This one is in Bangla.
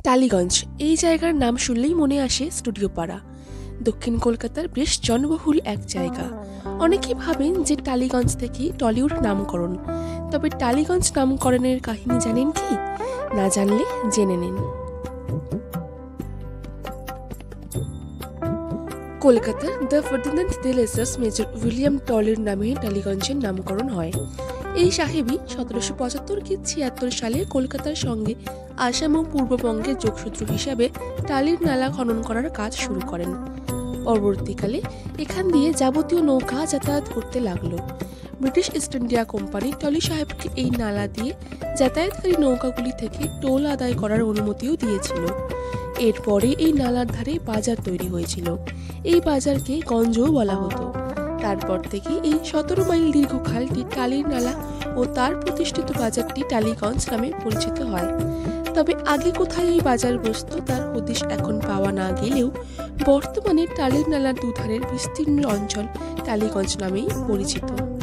টালিগঞ্জ এই জায়গার নাম শুনলেই মনে আসে স্টুডিও পাড়া। দক্ষিণ কলকাতার বেশ জনবহুল এক জায়গা। অনেকেই ভাবেন যে টালিগঞ্জ থেকেই টলিউড নামকরণ। তবে টালিগঞ্জ নামকরণের কাহিনী জানেন কি? না জানলে জেনে নিন। কলকাতার দ্য ফার্দিন্যান্ড দে লেসার্স মেজর উইলিয়াম টলির নামে টালিগঞ্জের নামকরণ হয়। এই সাহেবই 1775 কি 76 সালে কলকাতার সঙ্গে আসাম ও পূর্ববঙ্গের যোগসূত্র হিসাবে টালির নালা খনন করার কাজ শুরু করেন। পরবর্তীকালে এখান দিয়ে যাবতীয় নৌকা যাতায়াত করতে লাগলো। British East India Company Tolly সাহেবকে এই নালা দিয়ে যাতায়াতকারী নৌকাগুলি থেকে টোল আদায় করার অনুমতিও দিয়েছিল। এরপরে এই নালার ধারে বাজার তৈরি হয়েছিল। এই বাজারকে গঞ্জও বলা হতো। তারপর থেকে এই 17 মাইল দীর্ঘ খালটি টালির নালা ও তার প্রতিষ্ঠিত বাজারটি টালিগঞ্জ নামে পরিচিত হয়। তবে আগে কোথায় এই বাজার বসত তার হদিশ এখন পাওয়া না গেলেও বর্তমানে টালির নালার দুধারের বিস্তীর্ণ অঞ্চল টালিগঞ্জ নামেই পরিচিত।